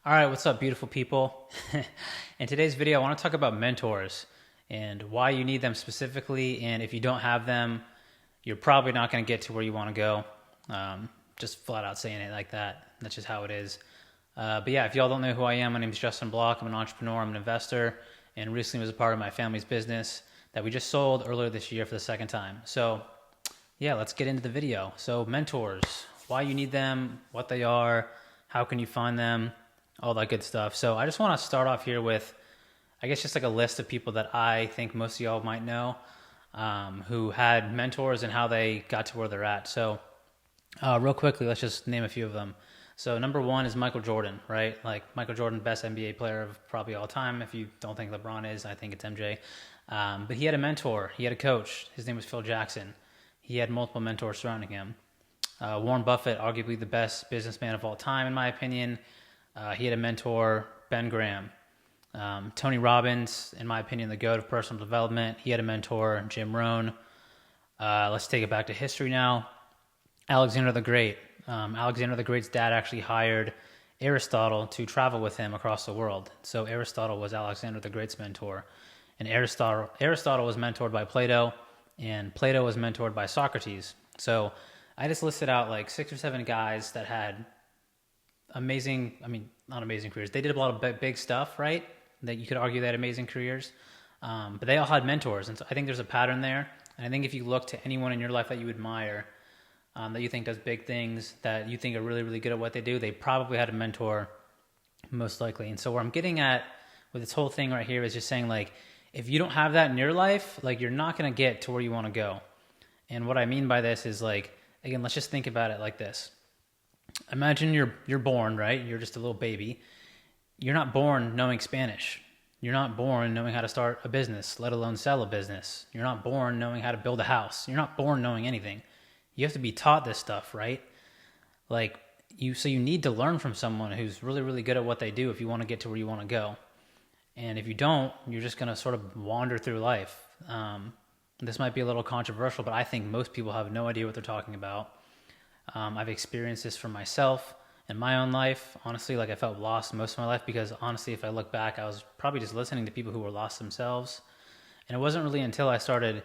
All right, what's up, beautiful people? In today's video, I want to talk about mentors and why you need them specifically. And if you don't have them, you're probably not going to get to where you want to go. Just flat out saying it like that. That's just how it is. But yeah, if y'all don't know who I am, my name is Justin Block. I'm an entrepreneur, I'm an investor, and recently was a part of my family's business that we just sold earlier this year for the second time. So yeah, let's get into the video. So mentors, why you need them, what they are, how can you find them, all that good stuff. So I just want to start off here with, I guess, just like a list of people that I think most of y'all might know who had mentors and how they got to where they're at. So real quickly, let's just name a few of them. So number one is Michael Jordan, right? Like Michael Jordan, best NBA player of probably all time. If you don't think LeBron is, I think it's MJ. But he had a mentor. He had a coach. His name was Phil Jackson. He had multiple mentors surrounding him. Warren Buffett, arguably the best businessman of all time, in my opinion. He had a mentor, Ben Graham. Tony Robbins, in my opinion, the GOAT of personal development. He had a mentor, Jim Rohn. Let's take it back to history now. Alexander the Great. Alexander the Great's dad actually hired Aristotle to travel with him across the world. So Aristotle was Alexander the Great's mentor. And Aristotle was mentored by Plato, and Plato was mentored by Socrates. So I just listed out like 6 or 7 guys that had not amazing careers. They did a lot of big stuff, right? That you could argue they had amazing careers. But they all had mentors. And so I think there's a pattern there. And I think if you look to anyone in your life that you admire, that you think does big things, that you think are really, really good at what they do, they probably had a mentor, most likely. And so where I'm getting at with this whole thing right here is just saying, like, if you don't have that in your life, like, you're not going to get to where you want to go. And what I mean by this is, like, again, let's just think about it like this. Imagine you're born, right? You're just a little baby. You're not born knowing Spanish. You're not born knowing how to start a business, let alone sell a business. You're not born knowing how to build a house. You're not born knowing anything. You have to be taught this stuff, right? So you need to learn from someone who's really, really good at what they do if you want to get to where you want to go. And if you don't, you're just going to sort of wander through life. This might be a little controversial, but I think most people have no idea what they're talking about. I've experienced this for myself in my own life. Honestly, like, I felt lost most of my life because, honestly, if I look back, I was probably just listening to people who were lost themselves. And it wasn't really until I started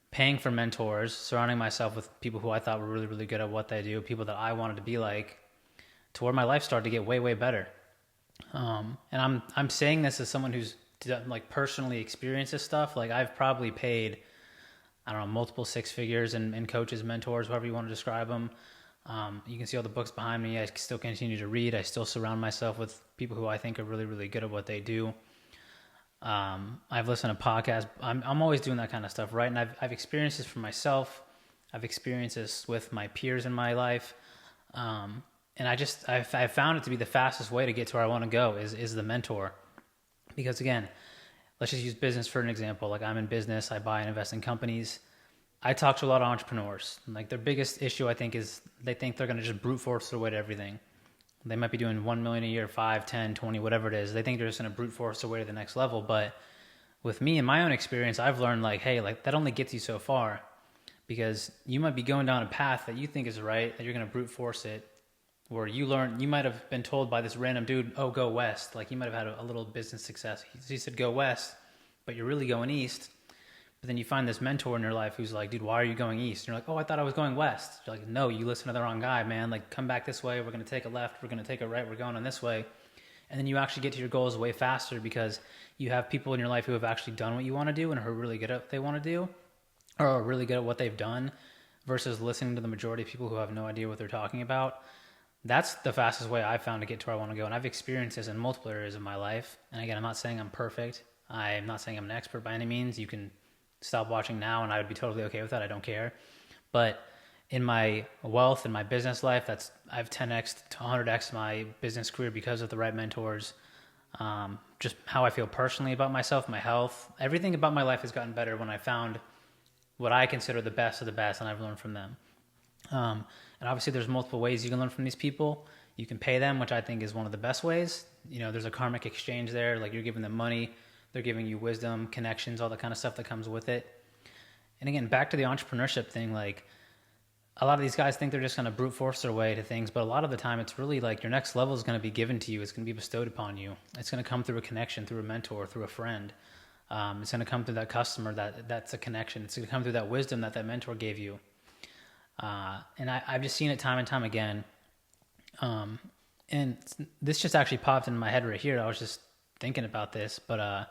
paying for mentors, surrounding myself with people who I thought were really, really good at what they do, people that I wanted to be like, to where my life started to get way, way better. And I'm saying this as someone who's like personally experienced this stuff. Like, I've probably paid, I don't know, multiple 6 figures in coaches, mentors, however you want to describe them. You can see all the books behind me. I still continue to read. I still surround myself with people who I think are really, really good at what they do. I've listened to podcasts. I'm always doing that kind of stuff, right? And I've experienced this for myself. I've experienced this with my peers in my life. And I've found it to be the fastest way to get to where I want to go is the mentor. Because again, let's just use business for an example. Like, I'm in business. I buy and invest in companies. I talk to a lot of entrepreneurs. Like, their biggest issue, I think, is they think they're going to just brute force their way to everything. They might be doing 1 million a year, 5, 10, 20, whatever it is. They think they're just going to brute force their way to the next level. But with me, in my own experience, I've learned, like, hey, like, that only gets you so far, because you might be going down a path that you think is right, that you're going to brute force it, where you might have been told by this random dude, oh, go west. Like, you might have had a little business success. He said, go west, but you're really going east. But then you find this mentor in your life who's like, dude, why are you going east? And you're like, oh, I thought I was going west. You're like, no, you listen to the wrong guy, man. Like, come back this way. We're going to take a left. We're going to take a right. We're going on this way. And then you actually get to your goals way faster because you have people in your life who have actually done what you want to do and who are really good at what they want to do, or are really good at what they've done, versus listening to the majority of people who have no idea what they're talking about. That's the fastest way I've found to get to where I want to go. And I've experienced this in multiple areas of my life. And again, I'm not saying I'm perfect. I'm not saying I'm an expert by any means. You can stop watching now and I would be totally okay with that. I don't care. But in my wealth and my business life, I've 10x to 100x my business career because of the right mentors. Just how I feel personally about myself, my health, everything about my life has gotten better when I found what I consider the best of the best, and I've learned from them. And obviously there's multiple ways you can learn from these people. You can pay them, which I think is one of the best ways. You know, there's a karmic exchange there. Like, you're giving them money, they're giving you wisdom, connections, all the kind of stuff that comes with it. And again, back to the entrepreneurship thing, like, a lot of these guys think they're just going to brute force their way to things, but a lot of the time it's really like your next level is going to be given to you. It's going to be bestowed upon you. It's going to come through a connection, through a mentor, through a friend. It's going to come through that customer that's a connection. It's going to come through that wisdom that mentor gave you. And I've just seen it time and time again. And this just actually popped into my head right here. I was just thinking about this, but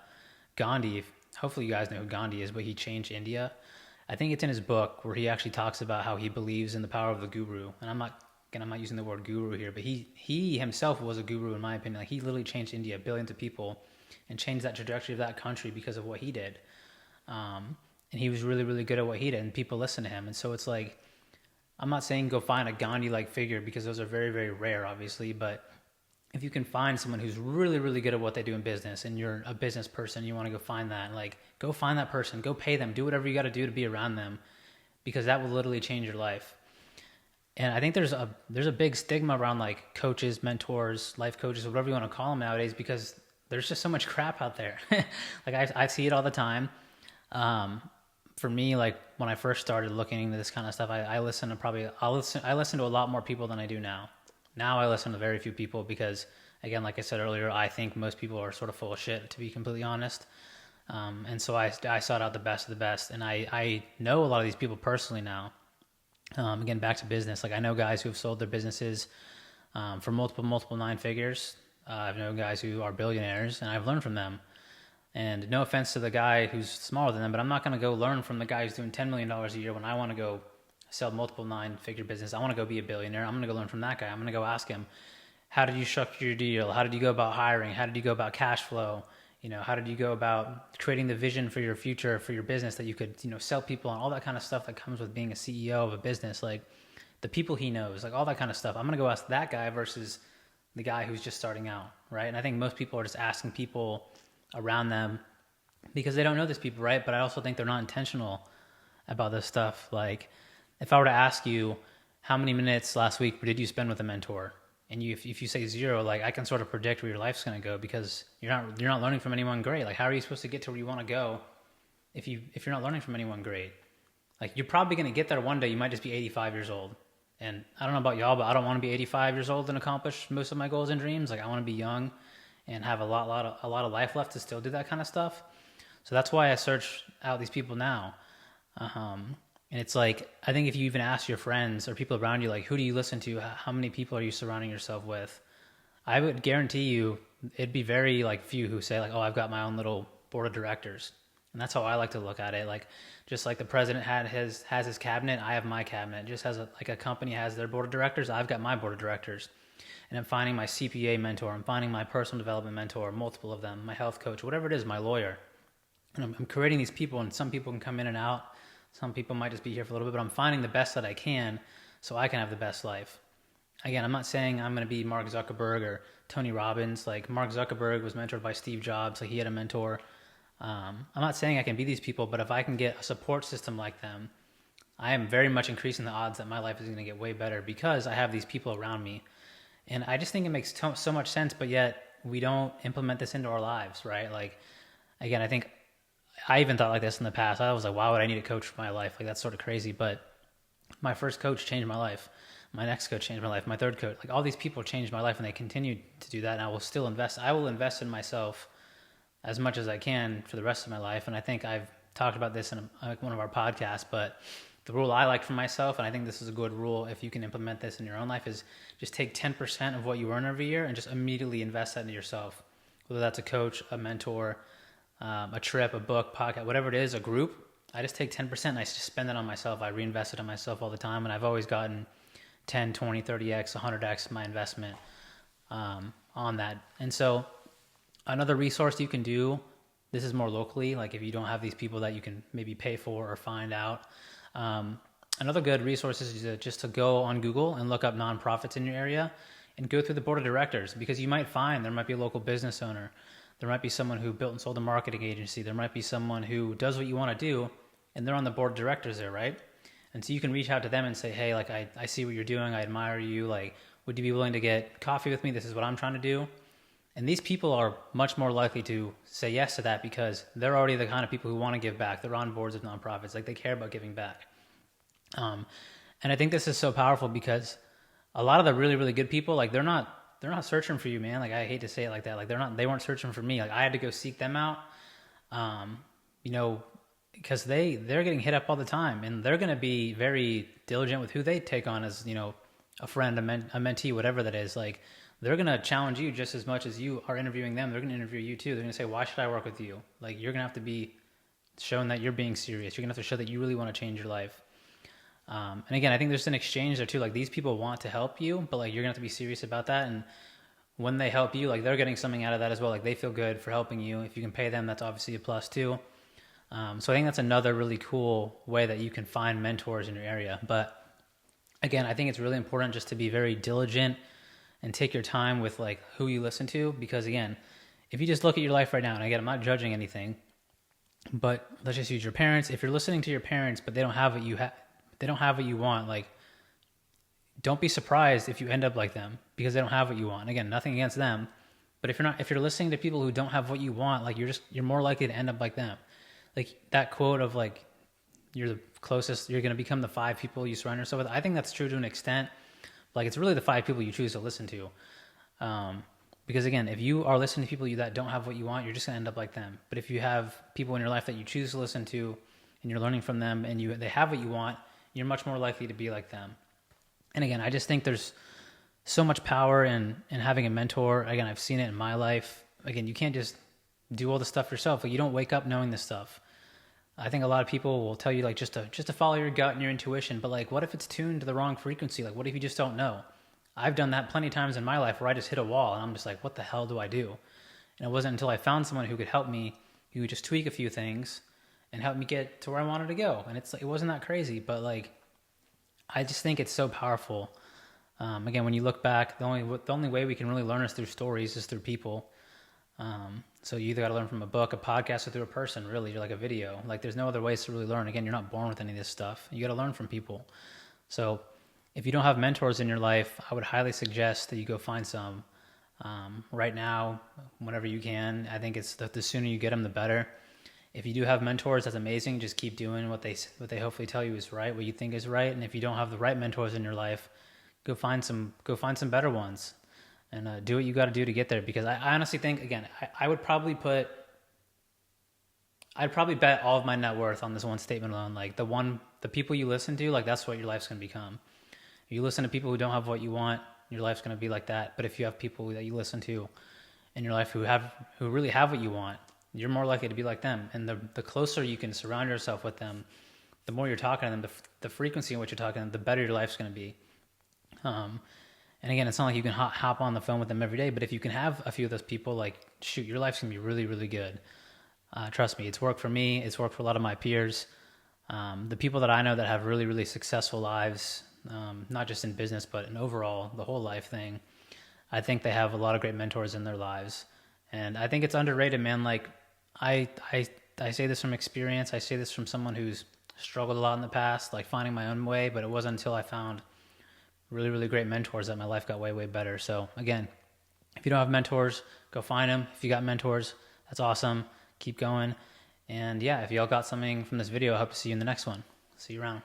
Gandhi, hopefully you guys know who Gandhi is, but he changed India. I think it's in his book where he actually talks about how he believes in the power of the guru. And I'm not using the word guru here, but he himself was a guru in my opinion. Like he literally changed India, billions of people, and changed that trajectory of that country because of what he did. And he was really, really good at what he did, and people listen to him. And so it's like, I'm not saying go find a Gandhi-like figure because those are very, very rare, obviously, but if you can find someone who's really, really good at what they do in business and you're a business person, you want to go find that, like go find that person, go pay them, do whatever you got to do to be around them, because that will literally change your life. And I think there's a big stigma around like coaches, mentors, life coaches, whatever you want to call them nowadays, because there's just so much crap out there. Like I see it all the time. For me, like when I first started looking into this kind of stuff, I listen to a lot more people than I do now. Now I listen to very few people because, again, like I said earlier, I think most people are sort of full of shit, to be completely honest. And so I sought out the best of the best. And I know a lot of these people personally now. Again, back to business. Like I know guys who have sold their businesses for multiple nine figures. I've known guys who are billionaires, and I've learned from them. And no offense to the guy who's smaller than them, but I'm not going to go learn from the guy who's doing $10 million a year when I want to go sell multiple nine-figure business. I want to go be a billionaire. I'm going to go learn from that guy. I'm going to go ask him, how did you structure your deal? How did you go about hiring? How did you go about cash flow? How did you go about creating the vision for your future, for your business that you could, sell people on, all that kind of stuff that comes with being a CEO of a business, like the people he knows, like all that kind of stuff. I'm going to go ask that guy versus the guy who's just starting out, right? And I think most people are just asking people around them because they don't know these people, right? But I also think they're not intentional about this stuff. Like if I were to ask you how many minutes last week did you spend with a mentor, and if you say 0, like I can sort of predict where your life's going to go because you're not learning from anyone great. Like how are you supposed to get to where you want to go if you're not learning from anyone great? Like you're probably going to get there one day. You might just be 85 years old. And I don't know about y'all, but I don't want to be 85 years old and accomplish most of my goals and dreams. Like I want to be young and have a lot of life left to still do that kind of stuff. So that's why I search out these people now. And it's like, I think if you even ask your friends or people around you, like, who do you listen to? How many people are you surrounding yourself with? I would guarantee you it'd be very like few who say like, oh, I've got my own little board of directors. And that's how I like to look at it. Like, just like the president has his cabinet, I have my cabinet. Just as like a company has their board of directors, I've got my board of directors. And I'm finding my CPA mentor. I'm finding my personal development mentor, multiple of them, my health coach, whatever it is, my lawyer. And I'm creating these people, and some people can come in and out. Some people might just be here for a little bit, but I'm finding the best that I can so I can have the best life. Again, I'm not saying I'm going to be Mark Zuckerberg or Tony Robbins. Like Mark Zuckerberg was mentored by Steve Jobs. Like he had a mentor. I'm not saying I can be these people, but if I can get a support system like them, I am very much increasing the odds that my life is going to get way better because I have these people around me. And I just think it makes so much sense, but yet we don't implement this into our lives, right? Like, again, I think I even thought like this in the past. I was like, why would I need a coach for my life? Like, that's sort of crazy. But my first coach changed my life. My next coach changed my life. My third coach, like all these people changed my life, and they continue to do that. And I will still invest. I will invest in myself as much as I can for the rest of my life. And I think I've talked about this in one of our podcasts, but the rule I like for myself, and I think this is a good rule if you can implement this in your own life, is just take 10% of what you earn every year and just immediately invest that into yourself. Whether that's a coach, a mentor, a trip, a book, podcast, whatever it is, a group, I just take 10% and I just spend it on myself. I reinvest it in myself all the time, and I've always gotten 10, 20, 30x, 100x my investment on that. And so another resource you can do, this is more locally, like if you don't have these people that you can maybe pay for or find out. Another good resource is just to go on Google and look up nonprofits in your area and go through the board of directors, because you might find there might be a local business owner. There might be someone who built and sold a marketing agency. There might be someone who does what you want to do, and they're on the board of directors there, right? And so you can reach out to them and say, hey, like, I see what you're doing. I admire you. Like, would you be willing to get coffee with me? This is what I'm trying to do. And these people are much more likely to say yes to that because they're already the kind of people who want to give back. They're on boards of nonprofits. Like, they care about giving back. And I think this is so powerful because a lot of the really, really good people, like they're not searching for you, man. Like I hate to say it like that. Like they weren't searching for me. Like I had to go seek them out. Um, you know, because they're getting hit up all the time, and they're going to be very diligent with who they take on as, a friend, a mentee, whatever that is. Like they're going to challenge you just as much as you are interviewing them. They're going to interview you too. They're going to say, why should I work with you? Like you're going to have to be shown that you're being serious. You're going to have to show that you really want to change your life. And again, I think there's an exchange there too. Like these people want to help you, but like you're going to have to be serious about that. And when they help you, like they're getting something out of that as well. Like they feel good for helping you. If you can pay them, that's obviously a plus too. So I think that's another really cool way that you can find mentors in your area. But again, I think it's really important just to be very diligent and take your time with like who you listen to. Because again, if you just look at your life right now, and again, I'm not judging anything, but let's just use your parents. If you're listening to your parents, but they don't have what they don't have what you want, like don't be surprised if you end up like them because they don't have what you want. Again, nothing against them, but if you're listening to people who don't have what you want, like you're more likely to end up like them. Like that quote of like, you're going to become the 5 people you surround yourself with. I think that's true to an extent. Like it's really the 5 people you choose to listen to. Because again, if you are listening to people that don't have what you want, you're just going to end up like them. But if you have people in your life that you choose to listen to and you're learning from them and they have what you want, you're much more likely to be like them. And again, I just think there's so much power in having a mentor. Again, I've seen it in my life. Again, you can't just do all the stuff yourself. Like you don't wake up knowing this stuff. I think a lot of people will tell you like just to follow your gut and your intuition, but like what if it's tuned to the wrong frequency? Like what if you just don't know? I've done that plenty of times in my life where I just hit a wall and I'm just like, what the hell do I do? And it wasn't until I found someone who could help me, who could just tweak a few things and help me get to where I wanted to go. And it's like, it wasn't that crazy, but like I just think it's so powerful. Again, when you look back, the only way we can really learn is through stories, is through people. So you either got to learn from a book, a podcast, or through a person, really. You're like a video. Like there's no other ways to really learn. Again, you're not born with any of this stuff. You got to learn from people. So if you don't have mentors in your life, I would highly suggest that you go find some right now, whenever you can. I think it's the sooner you get them, the better. If you do have mentors, that's amazing. Just keep doing what they hopefully tell you is right, what you think is right. And if you don't have the right mentors in your life, go find some better ones. And do what you got to do to get there. Because I honestly think, again, I'd probably bet all of my net worth on this one statement alone. Like the people you listen to, like that's what your life's going to become. If you listen to people who don't have what you want, your life's going to be like that. But if you have people that you listen to in your life who really have what you want, you're more likely to be like them. And the closer you can surround yourself with them, the more you're talking to them, the frequency in which you're talking to them, the better your life's going to be. And again, it's not like you can hop on the phone with them every day, but if you can have a few of those people, like, shoot, your life's going to be really, really good. Trust me, it's worked for me. It's worked for a lot of my peers. The people that I know that have really, really successful lives, not just in business, but in overall, the whole life thing, I think they have a lot of great mentors in their lives. And I think it's underrated, man. Like, I say this from experience. I say this from someone who's struggled a lot in the past, like finding my own way, but it wasn't until I found really, really great mentors that my life got way, way better. So again, if you don't have mentors, go find them. If you got mentors, that's awesome. Keep going. And yeah, if y'all got something from this video, I hope to see you in the next one. See you around.